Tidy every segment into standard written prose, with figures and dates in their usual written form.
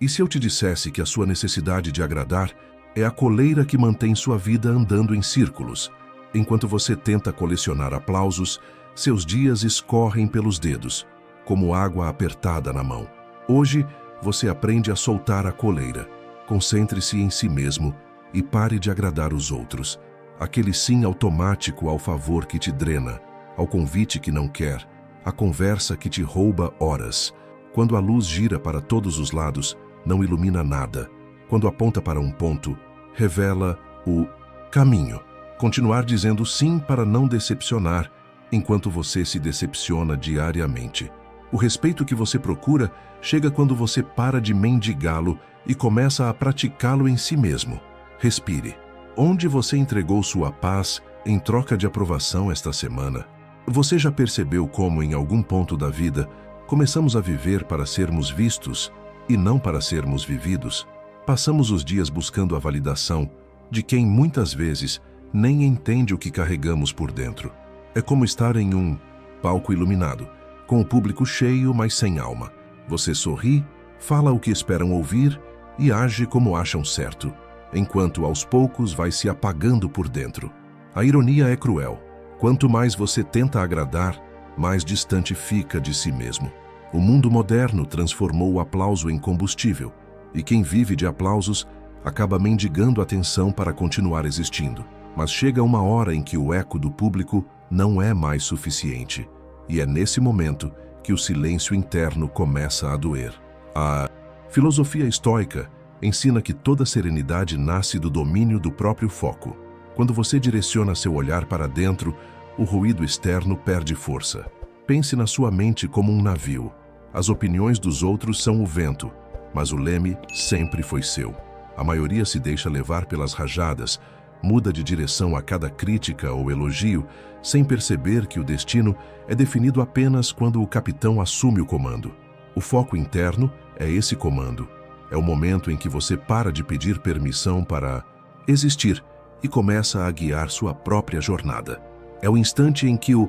E se eu te dissesse que a sua necessidade de agradar é a coleira que mantém sua vida andando em círculos? Enquanto você tenta colecionar aplausos, seus dias escorrem pelos dedos, como água apertada na mão. Hoje, você aprende a soltar a coleira. Concentre-se em si mesmo e pare de agradar os outros. Aquele sim automático ao favor que te drena, ao convite que não quer, a conversa que te rouba horas. Quando a luz gira para todos os lados, não ilumina nada. Quando aponta para um ponto, revela o caminho. Continuar dizendo sim para não decepcionar, enquanto você se decepciona diariamente. O respeito que você procura chega quando você para de mendigá-lo e começa a praticá-lo em si mesmo. Respire. Onde você entregou sua paz em troca de aprovação esta semana? Você já percebeu como, em algum ponto da vida, começamos a viver para sermos vistos e não para sermos vividos? Passamos os dias buscando a validação de quem muitas vezes nem entende o que carregamos por dentro. É como estar em um palco iluminado, com o público cheio, mas sem alma. Você sorri, fala o que esperam ouvir e age como acham certo, enquanto aos poucos vai se apagando por dentro. A ironia é cruel. Quanto mais você tenta agradar, mais distante fica de si mesmo. O mundo moderno transformou o aplauso em combustível, e quem vive de aplausos acaba mendigando atenção para continuar existindo. Mas chega uma hora em que o eco do público não é mais suficiente, e é nesse momento que o silêncio interno começa a doer. A filosofia estoica ensina que toda serenidade nasce do domínio do próprio foco. Quando você direciona seu olhar para dentro, o ruído externo perde força. Pense na sua mente como um navio. As opiniões dos outros são o vento, mas o leme sempre foi seu. A maioria se deixa levar pelas rajadas, muda de direção a cada crítica ou elogio, sem perceber que o destino é definido apenas quando o capitão assume o comando. O foco interno é esse comando. É o momento em que você para de pedir permissão para existir e começa a guiar sua própria jornada. É o instante em que o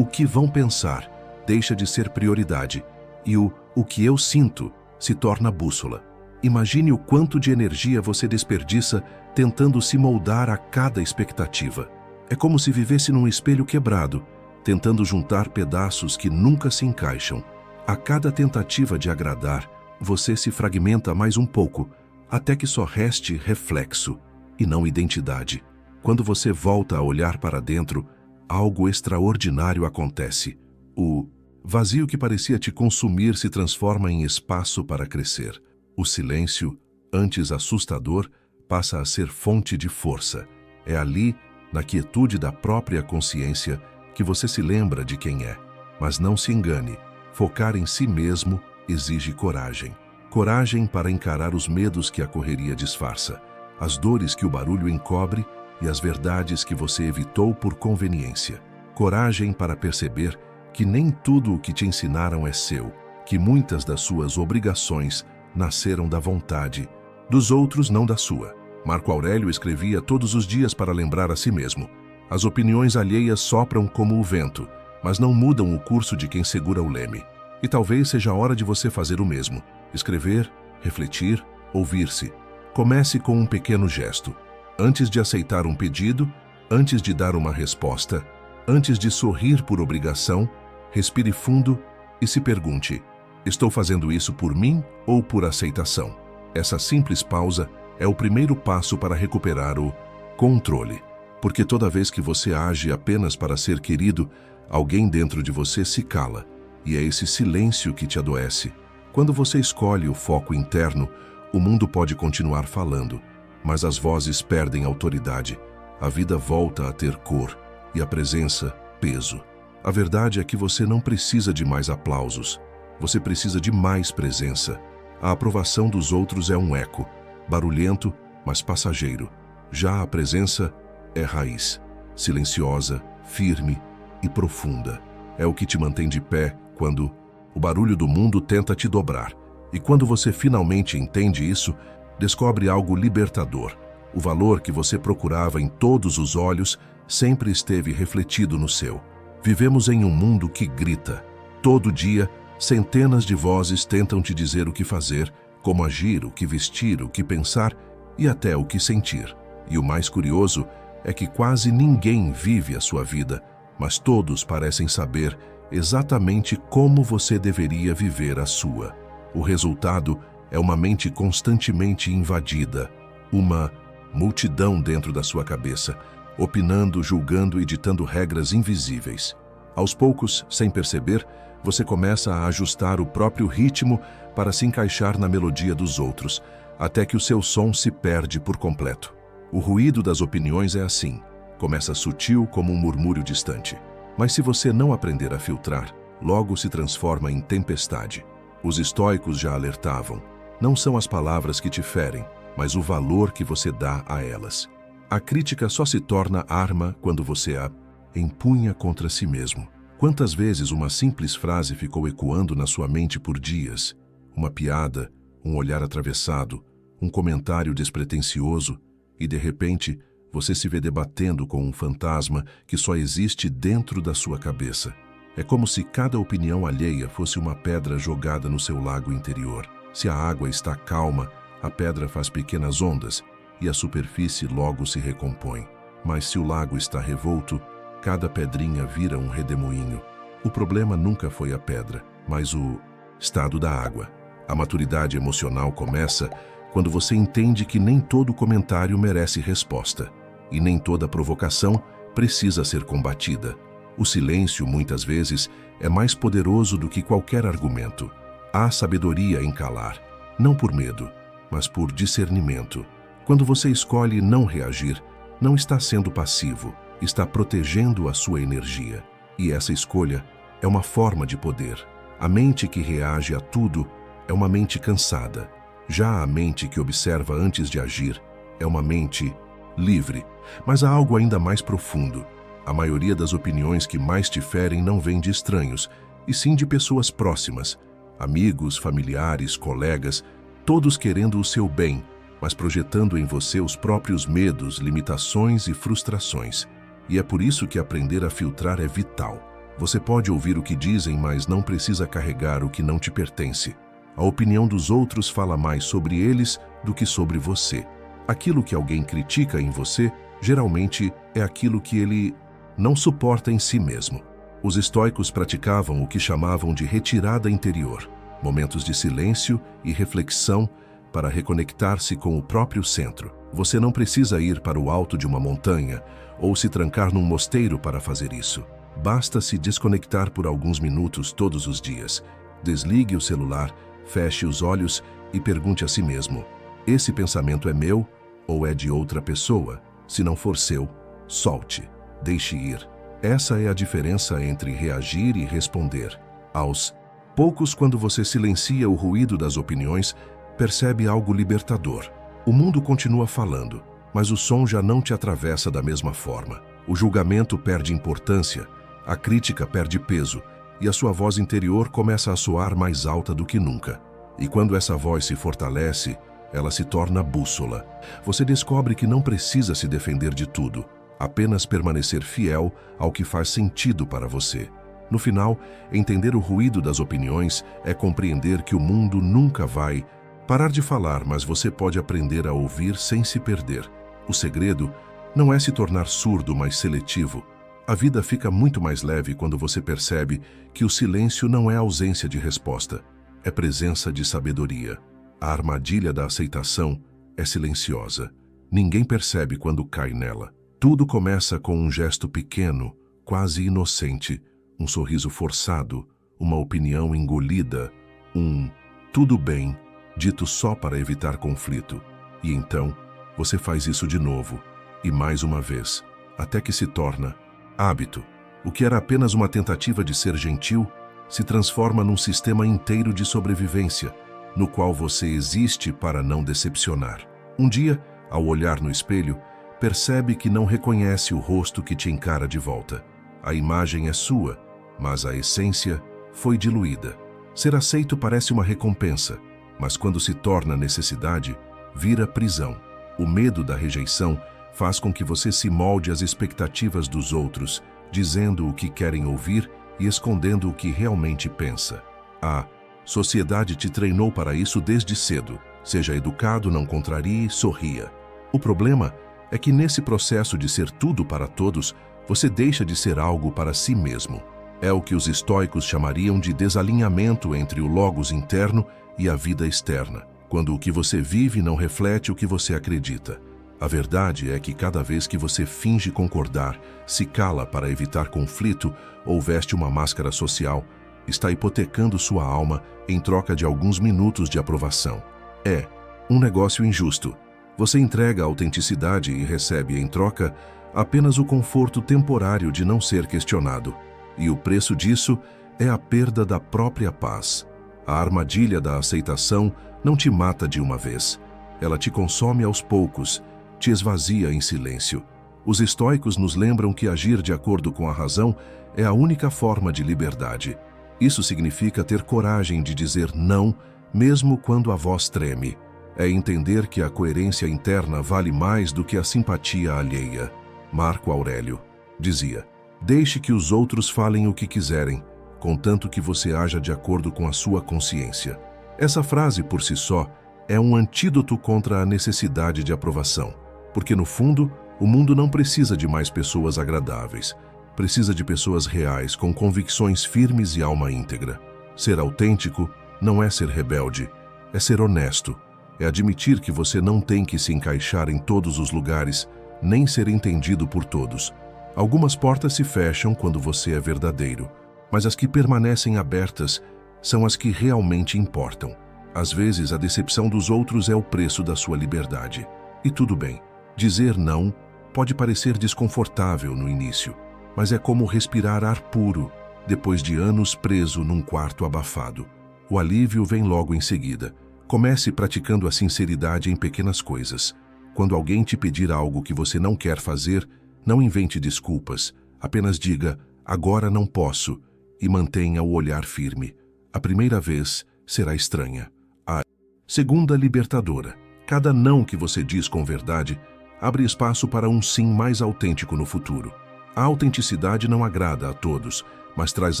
que vão pensar deixa de ser prioridade e o que eu sinto se torna bússola. Imagine o quanto de energia você desperdiça tentando se moldar a cada expectativa. É como se vivesse num espelho quebrado, tentando juntar pedaços que nunca se encaixam. A cada tentativa de agradar, você se fragmenta mais um pouco, até que só reste reflexo e não identidade. Quando você volta a olhar para dentro, algo extraordinário acontece. O vazio que parecia te consumir se transforma em espaço para crescer. O silêncio, antes assustador, passa a ser fonte de força. É ali, na quietude da própria consciência, que você se lembra de quem é. Mas não se engane, focar em si mesmo exige coragem. Coragem para encarar os medos que a correria disfarça, as dores que o barulho encobre e as verdades que você evitou por conveniência. Coragem para perceber que nem tudo o que te ensinaram é seu, que muitas das suas obrigações nasceram da vontade dos outros, não da sua. Marco Aurélio escrevia todos os dias para lembrar a si mesmo: as opiniões alheias sopram como o vento, mas não mudam o curso de quem segura o leme. E talvez seja a hora de você fazer o mesmo. Escrever, refletir, ouvir-se. Comece com um pequeno gesto. Antes de aceitar um pedido, antes de dar uma resposta, antes de sorrir por obrigação, respire fundo e se pergunte: estou fazendo isso por mim ou por aceitação? Essa simples pausa é o primeiro passo para recuperar o controle. Porque toda vez que você age apenas para ser querido, alguém dentro de você se cala. E é esse silêncio que te adoece. Quando você escolhe o foco interno, o mundo pode continuar falando, mas as vozes perdem autoridade. A vida volta a ter cor e a presença, peso. A verdade é que você não precisa de mais aplausos. Você precisa de mais presença. A aprovação dos outros é um eco, barulhento, mas passageiro. Já a presença é raiz, silenciosa, firme e profunda. É o que te mantém de pé quando o barulho do mundo tenta te dobrar. E quando você finalmente entende isso, descobre algo libertador. O valor que você procurava em todos os olhos sempre esteve refletido no seu. Vivemos em um mundo que grita. Todo dia, centenas de vozes tentam te dizer o que fazer, como agir, o que vestir, o que pensar e até o que sentir. E o mais curioso é que quase ninguém vive a sua vida, mas todos parecem saber exatamente como você deveria viver a sua. O resultado é uma mente constantemente invadida, uma multidão dentro da sua cabeça, opinando, julgando e ditando regras invisíveis. Aos poucos, sem perceber, você começa a ajustar o próprio ritmo para se encaixar na melodia dos outros, até que o seu som se perde por completo. O ruído das opiniões é assim, começa sutil como um murmúrio distante. Mas se você não aprender a filtrar, logo se transforma em tempestade. Os estoicos já alertavam, não são as palavras que te ferem, mas o valor que você dá a elas. A crítica só se torna arma quando você a empunha contra si mesmo. Quantas vezes uma simples frase ficou ecoando na sua mente por dias? Uma piada, um olhar atravessado, um comentário despretensioso, e de repente você se vê debatendo com um fantasma que só existe dentro da sua cabeça. É como se cada opinião alheia fosse uma pedra jogada no seu lago interior. Se a água está calma, a pedra faz pequenas ondas e a superfície logo se recompõe. Mas se o lago está revolto, cada pedrinha vira um redemoinho. O problema nunca foi a pedra, mas o estado da água. A maturidade emocional começa quando você entende que nem todo comentário merece resposta e nem toda provocação precisa ser combatida. O silêncio, muitas vezes, é mais poderoso do que qualquer argumento. Há sabedoria em calar, não por medo, mas por discernimento. Quando você escolhe não reagir, não está sendo passivo, está protegendo a sua energia. E essa escolha é uma forma de poder. A mente que reage a tudo é uma mente cansada. Já a mente que observa antes de agir é uma mente livre. Mas há algo ainda mais profundo. A maioria das opiniões que mais te ferem não vem de estranhos, e sim de pessoas próximas. Amigos, familiares, colegas, todos querendo o seu bem, mas projetando em você os próprios medos, limitações e frustrações. E é por isso que aprender a filtrar é vital. Você pode ouvir o que dizem, mas não precisa carregar o que não te pertence. A opinião dos outros fala mais sobre eles do que sobre você. Aquilo que alguém critica em você, geralmente, é aquilo que ele não suporta em si mesmo. Os estoicos praticavam o que chamavam de retirada interior, momentos de silêncio e reflexão para reconectar-se com o próprio centro. Você não precisa ir para o alto de uma montanha ou se trancar num mosteiro para fazer isso. Basta se desconectar por alguns minutos todos os dias. Desligue o celular, feche os olhos e pergunte a si mesmo: esse pensamento é meu ou é de outra pessoa? Se não for seu, solte, deixe ir. Essa é a diferença entre reagir e responder. Aos poucos, quando você silencia o ruído das opiniões, percebe algo libertador. O mundo continua falando, mas o som já não te atravessa da mesma forma. O julgamento perde importância, a crítica perde peso e a sua voz interior começa a soar mais alta do que nunca. E quando essa voz se fortalece, ela se torna bússola. Você descobre que não precisa se defender de tudo, apenas permanecer fiel ao que faz sentido para você. No final, entender o ruído das opiniões é compreender que o mundo nunca vai parar de falar, mas você pode aprender a ouvir sem se perder. O segredo não é se tornar surdo, mas seletivo. A vida fica muito mais leve quando você percebe que o silêncio não é ausência de resposta, é presença de sabedoria. A armadilha da aceitação é silenciosa. Ninguém percebe quando cai nela. Tudo começa com um gesto pequeno, quase inocente, um sorriso forçado, uma opinião engolida, um tudo bem, dito só para evitar conflito. E então, você faz isso de novo, e mais uma vez, até que se torna hábito. O que era apenas uma tentativa de ser gentil, se transforma num sistema inteiro de sobrevivência, no qual você existe para não decepcionar. Um dia, ao olhar no espelho, percebe que não reconhece o rosto que te encara de volta. A imagem é sua, mas a essência foi diluída. Ser aceito parece uma recompensa, mas quando se torna necessidade, vira prisão. O medo da rejeição faz com que você se molde às expectativas dos outros, dizendo o que querem ouvir e escondendo o que realmente pensa. A Sociedade te treinou para isso desde cedo. Seja educado, não contrarie, sorria. O problema é que nesse processo de ser tudo para todos, você deixa de ser algo para si mesmo. É o que os estoicos chamariam de desalinhamento entre o logos interno e a vida externa, quando o que você vive não reflete o que você acredita. A verdade é que cada vez que você finge concordar, se cala para evitar conflito ou veste uma máscara social, está hipotecando sua alma em troca de alguns minutos de aprovação. É um negócio injusto. Você entrega a autenticidade e recebe em troca apenas o conforto temporário de não ser questionado. E o preço disso é a perda da própria paz. A armadilha da aceitação não te mata de uma vez. Ela te consome aos poucos, te esvazia em silêncio. Os estoicos nos lembram que agir de acordo com a razão é a única forma de liberdade. Isso significa ter coragem de dizer não, mesmo quando a voz treme. É entender que a coerência interna vale mais do que a simpatia alheia. Marco Aurélio dizia: deixe que os outros falem o que quiserem, contanto que você haja de acordo com a sua consciência. Essa frase, por si só, é um antídoto contra a necessidade de aprovação, porque, no fundo, o mundo não precisa de mais pessoas agradáveis. Precisa de pessoas reais, com convicções firmes e alma íntegra. Ser autêntico não é ser rebelde, é ser honesto. É admitir que você não tem que se encaixar em todos os lugares, nem ser entendido por todos. Algumas portas se fecham quando você é verdadeiro, mas as que permanecem abertas são as que realmente importam. Às vezes, a decepção dos outros é o preço da sua liberdade. E tudo bem. Dizer não pode parecer desconfortável no início, mas é como respirar ar puro, depois de anos preso num quarto abafado. O alívio vem logo em seguida. Comece praticando a sinceridade em pequenas coisas. Quando alguém te pedir algo que você não quer fazer, não invente desculpas. Apenas diga, agora não posso, e mantenha o olhar firme. A primeira vez será estranha. A segunda, libertadora. Cada não que você diz com verdade abre espaço para um sim mais autêntico no futuro. A autenticidade não agrada a todos, mas traz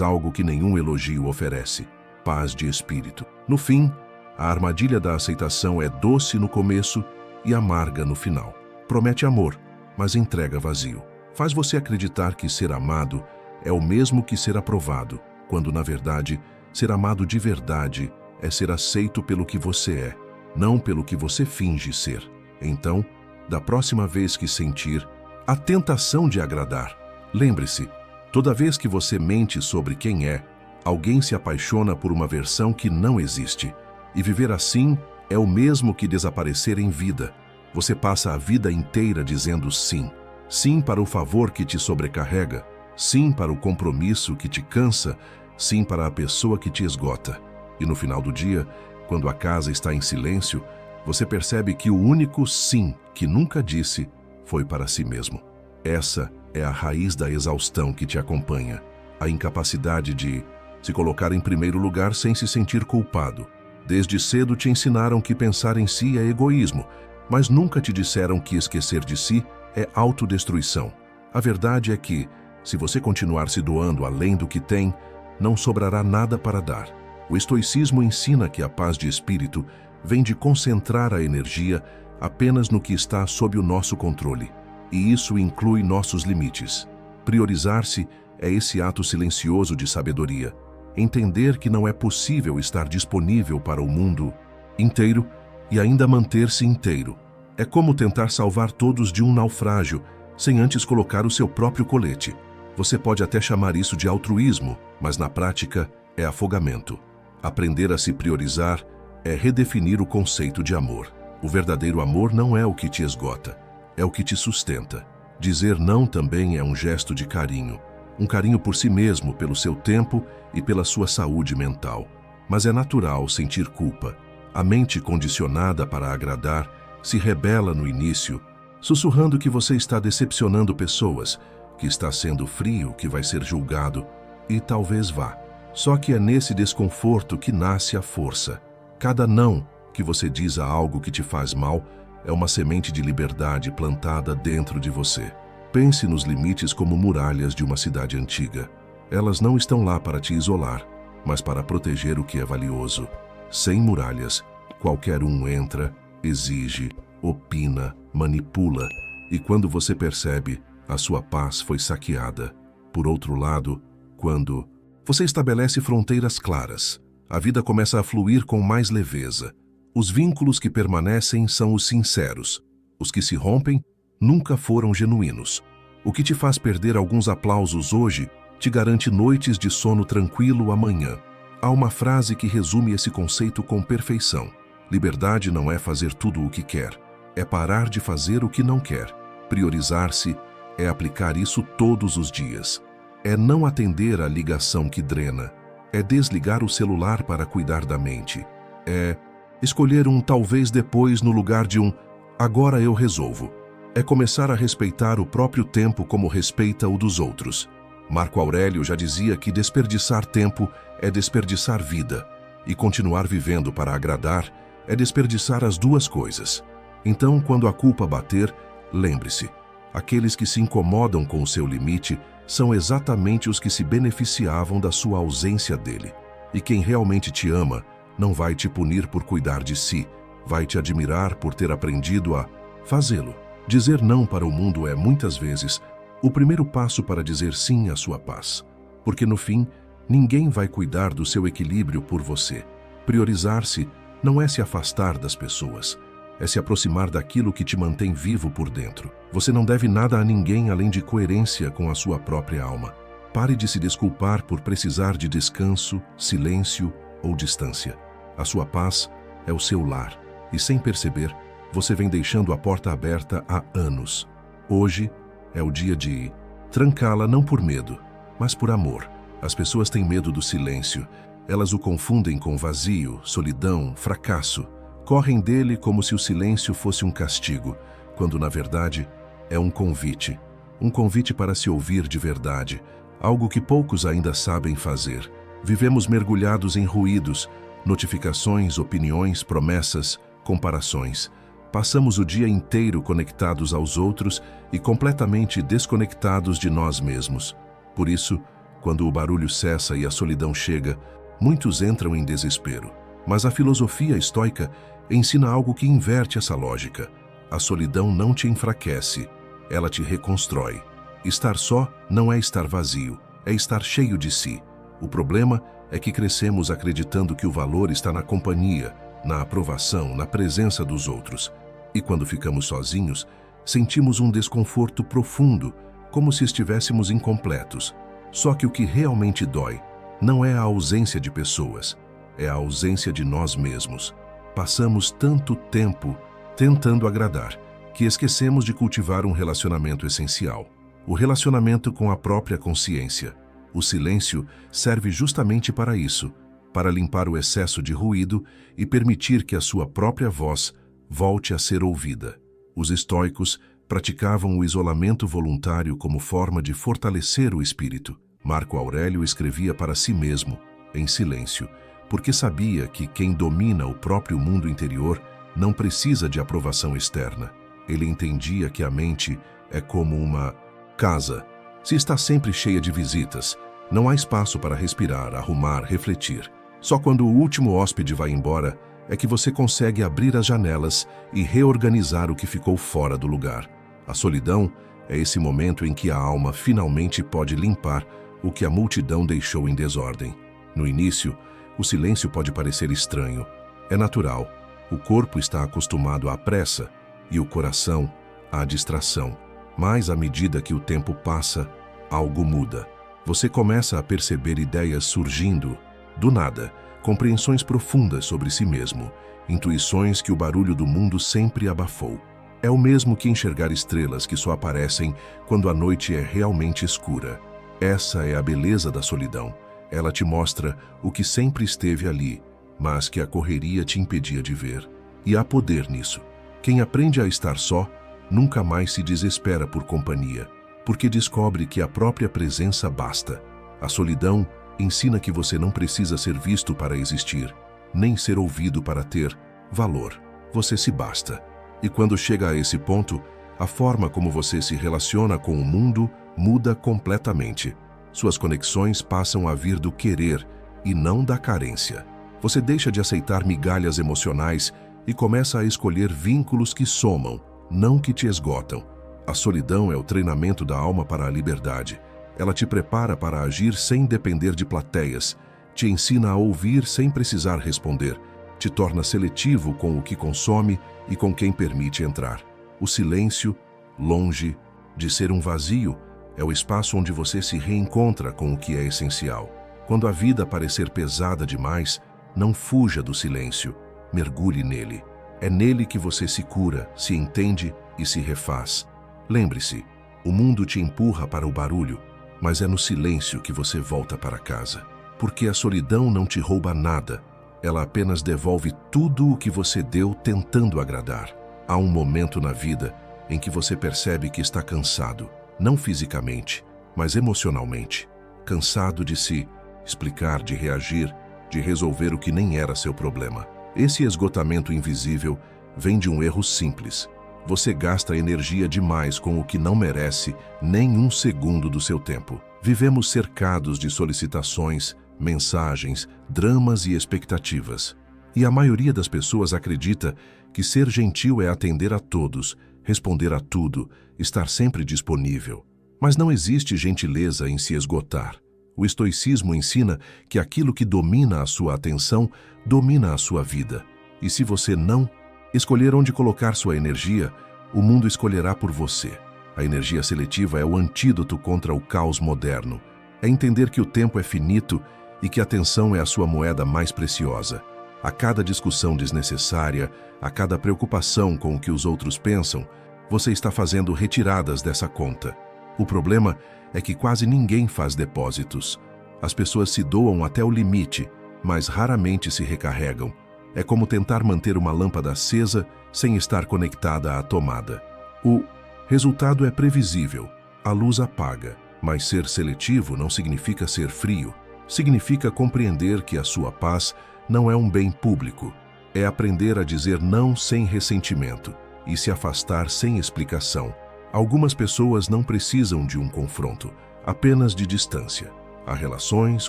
algo que nenhum elogio oferece: paz de espírito. No fim, a armadilha da aceitação é doce no começo e amarga no final. Promete amor, mas entrega vazio. Faz você acreditar que ser amado é o mesmo que ser aprovado, quando, na verdade, ser amado de verdade é ser aceito pelo que você é, não pelo que você finge ser. Então, da próxima vez que sentir a tentação de agradar, lembre-se, toda vez que você mente sobre quem é, alguém se apaixona por uma versão que não existe. E viver assim é o mesmo que desaparecer em vida. Você passa a vida inteira dizendo sim. Sim para o favor que te sobrecarrega. Sim para o compromisso que te cansa. Sim para a pessoa que te esgota. E no final do dia, quando a casa está em silêncio, você percebe que o único sim que nunca disse foi para si mesmo. Essa é a raiz da exaustão que te acompanha. A incapacidade de se colocar em primeiro lugar sem se sentir culpado. Desde cedo te ensinaram que pensar em si é egoísmo, mas nunca te disseram que esquecer de si é autodestruição. A verdade é que, se você continuar se doando além do que tem, não sobrará nada para dar. O estoicismo ensina que a paz de espírito vem de concentrar a energia apenas no que está sob o nosso controle. E isso inclui nossos limites. Priorizar-se é esse ato silencioso de sabedoria. Entender que não é possível estar disponível para o mundo inteiro e ainda manter-se inteiro. É como tentar salvar todos de um naufrágio, sem antes colocar o seu próprio colete. Você pode até chamar isso de altruísmo, mas na prática é afogamento. Aprender a se priorizar é redefinir o conceito de amor. O verdadeiro amor não é o que te esgota, é o que te sustenta. Dizer não também é um gesto de carinho. Um carinho por si mesmo, pelo seu tempo e pela sua saúde mental. Mas é natural sentir culpa. A mente condicionada para agradar se rebela no início, sussurrando que você está decepcionando pessoas, que está sendo frio, que vai ser julgado, e talvez vá. Só que é nesse desconforto que nasce a força. Cada não que você diz a algo que te faz mal é uma semente de liberdade plantada dentro de você. Pense nos limites como muralhas de uma cidade antiga. Elas não estão lá para te isolar, mas para proteger o que é valioso. Sem muralhas, qualquer um entra, exige, opina, manipula, e quando você percebe, a sua paz foi saqueada. Por outro lado, quando você estabelece fronteiras claras, a vida começa a fluir com mais leveza. Os vínculos que permanecem são os sinceros. Os que se rompem nunca foram genuínos. O que te faz perder alguns aplausos hoje te garante noites de sono tranquilo amanhã. Há uma frase que resume esse conceito com perfeição. Liberdade não é fazer tudo o que quer, é parar de fazer o que não quer. Priorizar-se é aplicar isso todos os dias. É não atender à ligação que drena. É desligar o celular para cuidar da mente. É escolher um talvez depois no lugar de um agora eu resolvo. É começar a respeitar o próprio tempo como respeita o dos outros. Marco Aurélio já dizia que desperdiçar tempo é desperdiçar vida, e continuar vivendo para agradar é desperdiçar as duas coisas. Então, quando a culpa bater, lembre-se, aqueles que se incomodam com o seu limite são exatamente os que se beneficiavam da sua ausência dele. E quem realmente te ama não vai te punir por cuidar de si, vai te admirar por ter aprendido a fazê-lo. Dizer não para o mundo é, muitas vezes, o primeiro passo para dizer sim à sua paz. Porque, no fim, ninguém vai cuidar do seu equilíbrio por você. Priorizar-se não é se afastar das pessoas, é se aproximar daquilo que te mantém vivo por dentro. Você não deve nada a ninguém além de coerência com a sua própria alma. Pare de se desculpar por precisar de descanso, silêncio ou distância. A sua paz é o seu lar, e sem perceber, você vem deixando a porta aberta há anos. Hoje é o dia de trancá-la não por medo, mas por amor. As pessoas têm medo do silêncio. Elas o confundem com vazio, solidão, fracasso. Correm dele como se o silêncio fosse um castigo, quando na verdade é um convite. Um convite para se ouvir de verdade, algo que poucos ainda sabem fazer. Vivemos mergulhados em ruídos, notificações, opiniões, promessas, comparações. Passamos o dia inteiro conectados aos outros e completamente desconectados de nós mesmos. Por isso, quando o barulho cessa e a solidão chega, muitos entram em desespero. Mas a filosofia estoica ensina algo que inverte essa lógica. A solidão não te enfraquece, ela te reconstrói. Estar só não é estar vazio, é estar cheio de si. O problema é que crescemos acreditando que o valor está na companhia, na aprovação, na presença dos outros. E quando ficamos sozinhos, sentimos um desconforto profundo, como se estivéssemos incompletos. Só que o que realmente dói não é a ausência de pessoas, é a ausência de nós mesmos. Passamos tanto tempo tentando agradar, que esquecemos de cultivar um relacionamento essencial. O relacionamento com a própria consciência. O silêncio serve justamente para isso, para limpar o excesso de ruído e permitir que a sua própria voz volte a ser ouvida. Os estoicos praticavam o isolamento voluntário como forma de fortalecer o espírito. Marco Aurélio escrevia para si mesmo, em silêncio, porque sabia que quem domina o próprio mundo interior não precisa de aprovação externa. Ele entendia que a mente é como uma casa. Se está sempre cheia de visitas, não há espaço para respirar, arrumar, refletir. Só quando o último hóspede vai embora é que você consegue abrir as janelas e reorganizar o que ficou fora do lugar. A solidão é esse momento em que a alma finalmente pode limpar o que a multidão deixou em desordem. No início, o silêncio pode parecer estranho. É natural. O corpo está acostumado à pressa e o coração à distração. Mas à medida que o tempo passa, algo muda. Você começa a perceber ideias surgindo do nada, compreensões profundas sobre si mesmo, intuições que o barulho do mundo sempre abafou. É o mesmo que enxergar estrelas que só aparecem quando a noite é realmente escura. Essa é a beleza da solidão. Ela te mostra o que sempre esteve ali, mas que a correria te impedia de ver. E há poder nisso. Quem aprende a estar só, nunca mais se desespera por companhia, porque descobre que a própria presença basta. A solidão ensina que você não precisa ser visto para existir, nem ser ouvido para ter valor. Você se basta. E quando chega a esse ponto, a forma como você se relaciona com o mundo muda completamente. Suas conexões passam a vir do querer e não da carência. Você deixa de aceitar migalhas emocionais e começa a escolher vínculos que somam, não que te esgotam. A solidão é o treinamento da alma para a liberdade. Ela te prepara para agir sem depender de plateias, te ensina a ouvir sem precisar responder, te torna seletivo com o que consome e com quem permite entrar. O silêncio, longe de ser um vazio, é o espaço onde você se reencontra com o que é essencial. Quando a vida parecer pesada demais, não fuja do silêncio, mergulhe nele. É nele que você se cura, se entende e se refaz. Lembre-se, o mundo te empurra para o barulho, mas é no silêncio que você volta para casa. Porque a solidão não te rouba nada, ela apenas devolve tudo o que você deu tentando agradar. Há um momento na vida em que você percebe que está cansado, não fisicamente, mas emocionalmente. Cansado de se explicar, de reagir, de resolver o que nem era seu problema. Esse esgotamento invisível vem de um erro simples. Você gasta energia demais com o que não merece nem um segundo do seu tempo. Vivemos cercados de solicitações, mensagens, dramas e expectativas. E a maioria das pessoas acredita que ser gentil é atender a todos, responder a tudo, estar sempre disponível. Mas não existe gentileza em se esgotar. O estoicismo ensina que aquilo que domina a sua atenção, domina a sua vida. E se você não escolher onde colocar sua energia, o mundo escolherá por você. A energia seletiva é o antídoto contra o caos moderno. É entender que o tempo é finito e que a atenção é a sua moeda mais preciosa. A cada discussão desnecessária, a cada preocupação com o que os outros pensam, você está fazendo retiradas dessa conta. O problema é que quase ninguém faz depósitos. As pessoas se doam até o limite, mas raramente se recarregam. É como tentar manter uma lâmpada acesa sem estar conectada à tomada. O resultado é previsível. A luz apaga, mas ser seletivo não significa ser frio. Significa compreender que a sua paz não é um bem público. É aprender a dizer não sem ressentimento e se afastar sem explicação. Algumas pessoas não precisam de um confronto, apenas de distância. Há relações,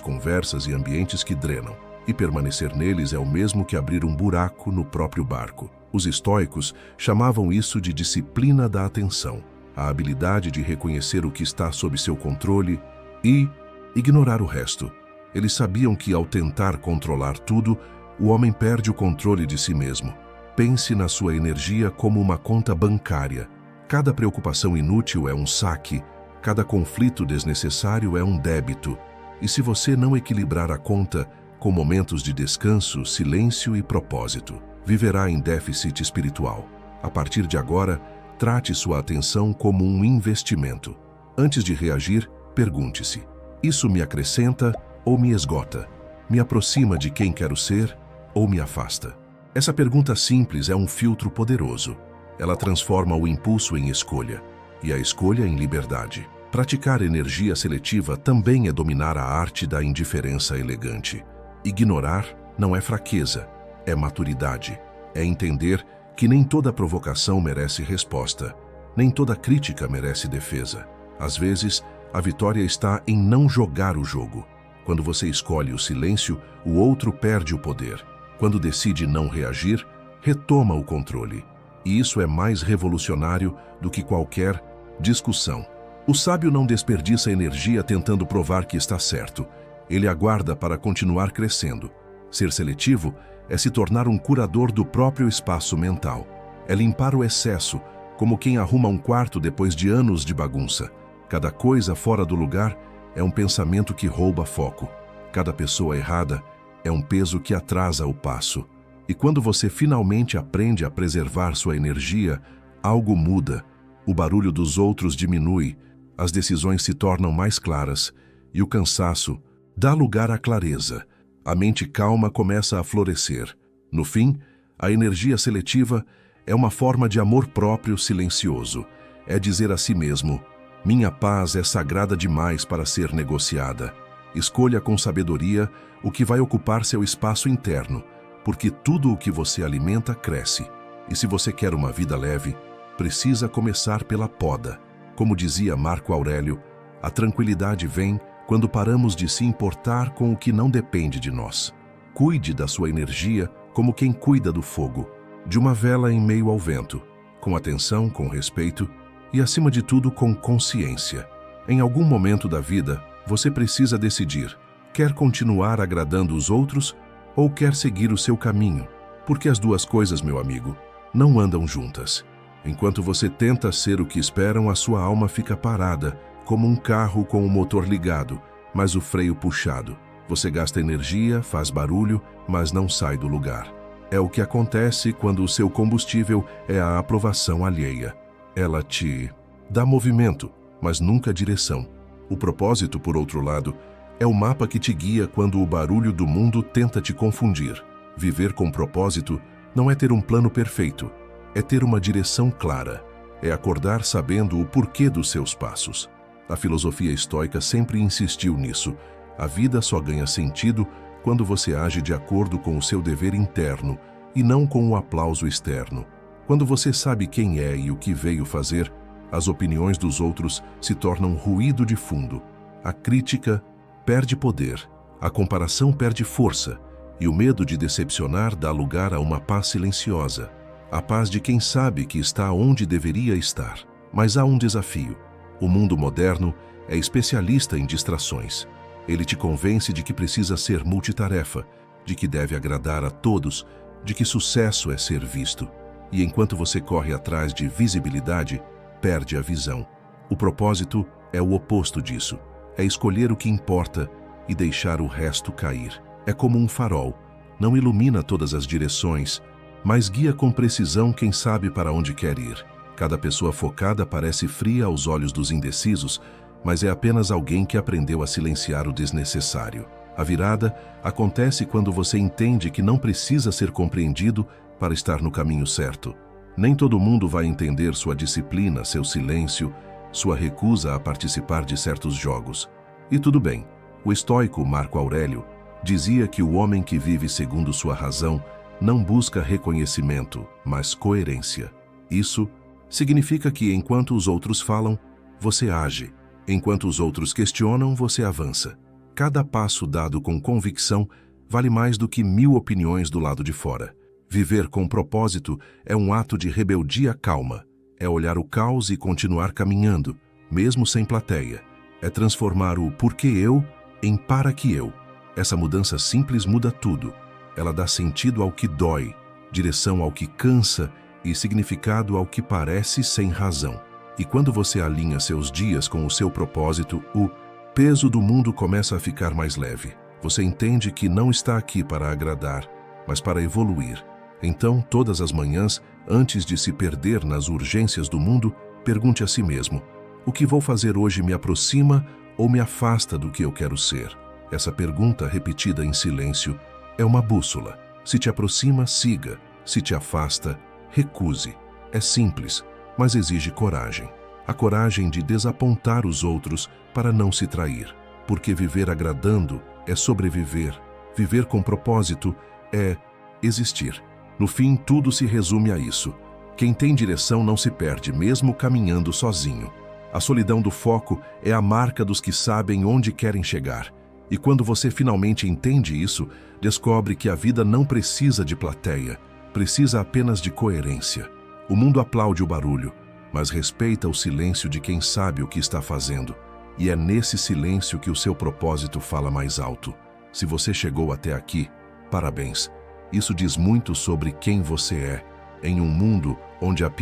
conversas e ambientes que drenam, e permanecer neles é o mesmo que abrir um buraco no próprio barco. Os estoicos chamavam isso de disciplina da atenção, a habilidade de reconhecer o que está sob seu controle e ignorar o resto. Eles sabiam que, ao tentar controlar tudo, o homem perde o controle de si mesmo. Pense na sua energia como uma conta bancária. Cada preocupação inútil é um saque, cada conflito desnecessário é um débito. E se você não equilibrar a conta com momentos de descanso, silêncio e propósito, viverá em déficit espiritual. A partir de agora, trate sua atenção como um investimento. Antes de reagir, pergunte-se: isso me acrescenta ou me esgota? Me aproxima de quem quero ser ou me afasta? Essa pergunta simples é um filtro poderoso. Ela transforma o impulso em escolha e a escolha em liberdade. Praticar energia seletiva também é dominar a arte da indiferença elegante. Ignorar não é fraqueza, é maturidade. É entender que nem toda provocação merece resposta, nem toda crítica merece defesa. Às vezes, a vitória está em não jogar o jogo. Quando você escolhe o silêncio, o outro perde o poder. Quando decide não reagir, retoma o controle. E isso é mais revolucionário do que qualquer discussão. O sábio não desperdiça energia tentando provar que está certo. Ele aguarda para continuar crescendo. Ser seletivo é se tornar um curador do próprio espaço mental. É limpar o excesso, como quem arruma um quarto depois de anos de bagunça. Cada coisa fora do lugar é um pensamento que rouba foco. Cada pessoa errada é um peso que atrasa o passo. E quando você finalmente aprende a preservar sua energia, algo muda. O barulho dos outros diminui, as decisões se tornam mais claras e o cansaço dá lugar à clareza. A mente calma começa a florescer. No fim, a energia seletiva é uma forma de amor próprio silencioso. É dizer a si mesmo: minha paz é sagrada demais para ser negociada. Escolha com sabedoria o que vai ocupar seu espaço interno, porque tudo o que você alimenta cresce. E se você quer uma vida leve, precisa começar pela poda. Como dizia Marco Aurélio, a tranquilidade vem quando paramos de se importar com o que não depende de nós. Cuide da sua energia como quem cuida do fogo, de uma vela em meio ao vento, com atenção, com respeito e, acima de tudo, com consciência. Em algum momento da vida, você precisa decidir: quer continuar agradando os outros ou quer seguir o seu caminho? Porque as duas coisas, meu amigo, não andam juntas. Enquanto você tenta ser o que esperam, a sua alma fica parada, como um carro com o motor ligado, mas o freio puxado. Você gasta energia, faz barulho, mas não sai do lugar. É o que acontece quando o seu combustível é a aprovação alheia. Ela te dá movimento, mas nunca direção. O propósito, por outro lado, é o mapa que te guia quando o barulho do mundo tenta te confundir. Viver com propósito não é ter um plano perfeito, é ter uma direção clara, é acordar sabendo o porquê dos seus passos. A filosofia estoica sempre insistiu nisso. A vida só ganha sentido quando você age de acordo com o seu dever interno e não com o aplauso externo. Quando você sabe quem é e o que veio fazer, as opiniões dos outros se tornam ruído de fundo. A crítica perde poder, a comparação perde força e o medo de decepcionar dá lugar a uma paz silenciosa. A paz de quem sabe que está onde deveria estar. Mas há um desafio. O mundo moderno é especialista em distrações. Ele te convence de que precisa ser multitarefa, de que deve agradar a todos, de que sucesso é ser visto. E enquanto você corre atrás de visibilidade, perde a visão. O propósito é o oposto disso. É escolher o que importa e deixar o resto cair. É como um farol. Não ilumina todas as direções, mas guia com precisão quem sabe para onde quer ir. Cada pessoa focada parece fria aos olhos dos indecisos, mas é apenas alguém que aprendeu a silenciar o desnecessário. A virada acontece quando você entende que não precisa ser compreendido para estar no caminho certo. Nem todo mundo vai entender sua disciplina, seu silêncio, sua recusa a participar de certos jogos. E tudo bem. O estoico Marco Aurélio dizia que o homem que vive segundo sua razão não busca reconhecimento, mas coerência. Isso significa que enquanto os outros falam, você age. Enquanto os outros questionam, você avança. Cada passo dado com convicção vale mais do que 1000 opiniões do lado de fora. Viver com propósito é um ato de rebeldia calma. É olhar o caos e continuar caminhando, mesmo sem plateia. É transformar o porquê eu em para que eu. Essa mudança simples muda tudo. Ela dá sentido ao que dói, direção ao que cansa e significado ao que parece sem razão. E quando você alinha seus dias com o seu propósito, o peso do mundo começa a ficar mais leve. Você entende que não está aqui para agradar, mas para evoluir. Então, todas as manhãs, antes de se perder nas urgências do mundo, pergunte a si mesmo: o que vou fazer hoje me aproxima ou me afasta do que eu quero ser? Essa pergunta, repetida em silêncio, é uma bússola. Se te aproxima, siga. Se te afasta, recuse. É simples, mas exige coragem. A coragem de desapontar os outros para não se trair. Porque viver agradando é sobreviver. Viver com propósito é existir. No fim, tudo se resume a isso. Quem tem direção não se perde, mesmo caminhando sozinho. A solidão do foco é a marca dos que sabem onde querem chegar. E quando você finalmente entende isso, descobre que a vida não precisa de plateia, precisa apenas de coerência. O mundo aplaude o barulho, mas respeita o silêncio de quem sabe o que está fazendo. E é nesse silêncio que o seu propósito fala mais alto. Se você chegou até aqui, parabéns. Isso diz muito sobre quem você é. Em um mundo onde a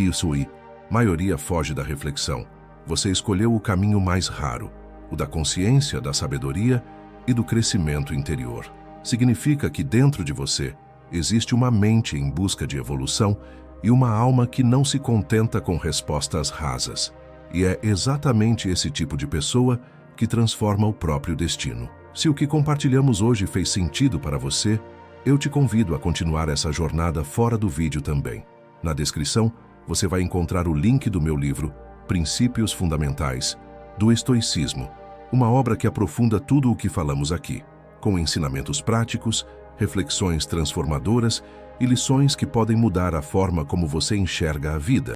maioria foge da reflexão, você escolheu o caminho mais raro, o da consciência, da sabedoria e do crescimento interior. Significa que dentro de você existe uma mente em busca de evolução e uma alma que não se contenta com respostas rasas. E é exatamente esse tipo de pessoa que transforma o próprio destino. Se o que compartilhamos hoje fez sentido para você, eu te convido a continuar essa jornada fora do vídeo também. Na descrição, você vai encontrar o link do meu livro Princípios Fundamentais do Estoicismo, uma obra que aprofunda tudo o que falamos aqui, com ensinamentos práticos, reflexões transformadoras e lições que podem mudar a forma como você enxerga a vida.